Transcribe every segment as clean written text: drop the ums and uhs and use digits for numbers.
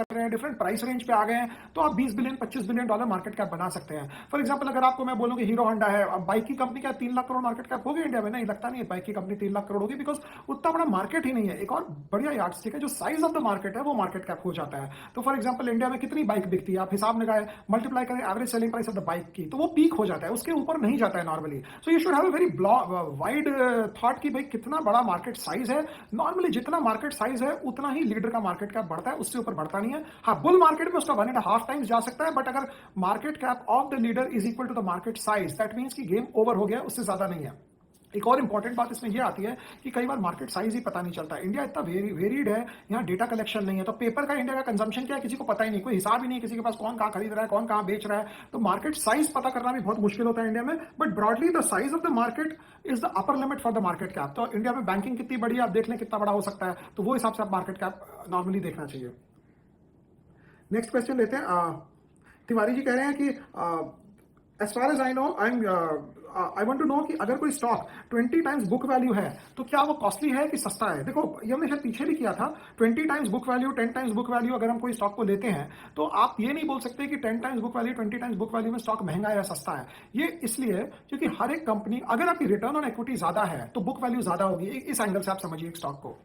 कर रहे हैं, डिफरेंट प्राइस रेंज पे आ गए हैं, तो आप 20 बिलियन $25 बिलियन मार्केट कैप बना सकते हैं। फॉर एग्जाम्पल अगर आपको मैं बोलूँ कि हीरो होंडा है, अब बाइक की कंपनी क्या 3 लाख करोड़ मार्केट कैप होगी इंडिया में? नहीं, लगता नहीं है बाइक की कंपनी 3 लाख करोड़ होगी, बिकॉज उतना बड़ा मार्केट ही नहीं है। एक और बढ़िया यार्डस्टिक है, जो साइज ऑफ द मार्केट है वो मार्केट कैप हो जाता है। तो फॉर एग्जाम्पल इंडिया में कितनी बाइक बिकती है, आप हिसाब लगाए, मल्टीप्लाई करें average selling price of the bike की, तो वो पीक हो जाता है, उसके ऊपर नहीं जाता है normally. So you should have a very wide thought कि भाई कितना बड़ा मार्केट साइज है। नॉर्मली जितना मार्केट साइज है उतना ही लीडर का मार्केट कैप बढ़ता है, उससे ऊपर बढ़ता नहीं है। हाँ, बुल मार्केट में उसका 1.5 टाइम्स जा सकता है, बट अगर market cap of the leader is equal to the market size, that means कि गेम ओवर हो गया, उससे ज्यादा नहीं है। एक और इंपॉर्टेंट बात इसमें यह आती है कि कई बार मार्केट साइज ही पता नहीं चलता। इंडिया इतना वेरीड है, यहाँ डेटा कलेक्शन नहीं है, तो पेपर का इंडिया का कंजम्पशन क्या है किसी को पता ही नहीं, कोई हिसाब ही नहीं है किसी के पास, कौन कहाँ खरीद रहा है, कौन कहाँ बेच रहा है। तो मार्केट साइज पता करना भी बहुत मुश्किल होता है इंडिया में। But broadly the size of the market is the upper limit for the market cap. तो इंडिया में बैंकिंग कितनी बड़ी है आप देख लें, कितना बड़ा हो सकता है, तो वो हिसाब से आप मार्केट कैप नॉर्मली देखना चाहिए। नेक्स्ट क्वेश्चन लेते हैं। तिवारी जी कह रहे हैं कि as far as I know, I want to know कि अगर कोई स्टॉक 20 टाइम्स बुक वैल्यू है तो क्या वो कॉस्टली है कि सस्ता है? देखो, ये हमने शायद पीछे भी किया था। 20 times book value, 10 times book value, अगर हम कोई स्टॉक को लेते हैं तो आप ये नहीं बोल सकते कि 10 times book value, 20 times book value में स्टॉक महंगा है या सस्ता है। ये इसलिए क्योंकि हर एक कंपनी, अगर आपकी रिटर्न ऑन इक्विटी ज्यादा है तो बुक वैल्यू ज्यादा होगी। इस एंगल से आप समझिए एक स्टॉक को।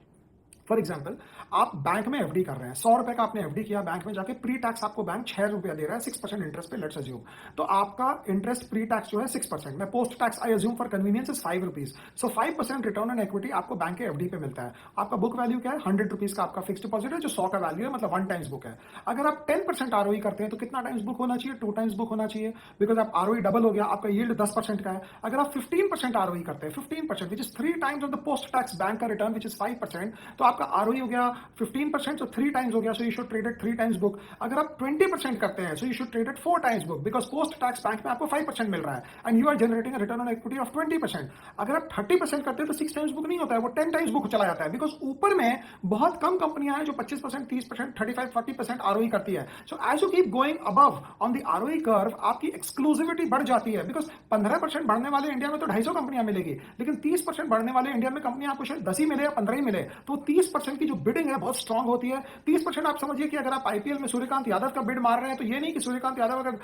फॉर एग्जाम्पल, आप बैंक में एफडी कर रहे हैं, 100 रुपए का आपने एफडी किया बैंक में जाके, प्री टैक्स आपको बैंक 6 रुपया दे रहा है 6% इंटरेस्ट पे, लेट्स अज्यूम। तो आपका इंटरेस्ट प्री टैक्स जो है 6%, मैं post tax I assume for convenience is 5 rupees. So 5% return on equity आपको बैंक के एफडी पे मिलता है। आपका बुक वैल्यू क्या है? 100 रुपीज का आपका फिक्स डिपॉजिट है, जो 100 का वैल्यू है, मतलब 1 टाइम्स बुक है। अगर आप 10% आरओई करते हैं तो कितना टाइम्स बुक होना चाहिए? 2 टाइम्स बुक होना चाहिए, बिकॉज आप आरओई डबल हो गया, आपका यील्ड 10% का है। अगर आप 15% आरओई करते हैं, 15% which is 3 times of the post tax bank का रिटर्न विच इज 5%, तो आपका आरओई हो गया 15%, तो 3 टाइम्स हो गया, so you should trade at 3 times book. अगर आप 20% करते हैं so you should trade at 4 times book, because post tax bank में आपको 5% मिल रहा है and you are generating return on equity of 20%। अगर आप 30% करते हैं तो 6 टाइम्स बुक नहीं होता है, वो 10 टाइम्स बुक चला जाता है, बिकॉज ऊपर में बहुत कम कंपनियां हैं जो 25%, 30%, 35-40% आरओई करती है। So as you keep going above on the ROE curve, आपकी एक्सक्लूसिविटी बढ़ जाती है, बिकॉज 15% बढ़ने वाले इंडिया में तो 250 कंपनियां मिलेगी, लेकिन 30% बढ़ने वाले इंडिया में कंपनियां आपको शायद 10 ही मिले या 15 ही मिले। तो 30% की जो बिडिंग है बहुत स्ट्रांग होती है। 30% आप समझिए कि अगर आप आईपीएल में सूर्यकांत यादव का बिड मार रहे हैं, तो ये नहीं कि सूर्यकांत यादव अगर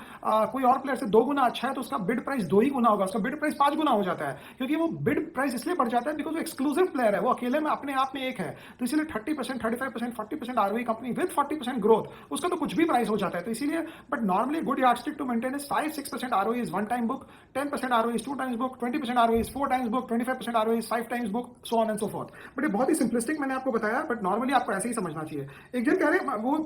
कोई और प्लेयर से 2 गुना अच्छा है तो उसका बिड प्राइस 2 ही गुना होगा, उसका बिड प्राइस 5 गुना हो जाता है, क्योंकि वो बिड प्राइस इसलिए बढ़ जाता है बिकॉज वो एक्सक्लूसिव प्लेयर है, वो अकेले में अपने आप में एक है। तो इसलिए 30%, 35%, 40% आरओई कंपनी विद 40% ग्रोथ, उसका तो कुछ भी प्राइस हो जाता है। तो इसीलिए, but normally good yardstick to maintain is 5-6% ROE is 1 time book, 10% ROE is 2 times book, 20% ROE is 4 times book, 25% ROE is 5 times book, so on and so forth. But ये बहुत ही सिंपलिस्टिक मैंने आपको बताया, बट नॉर्मली आपको ऐसे ही समझना चाहिए। एक जन कह रहे हैं वो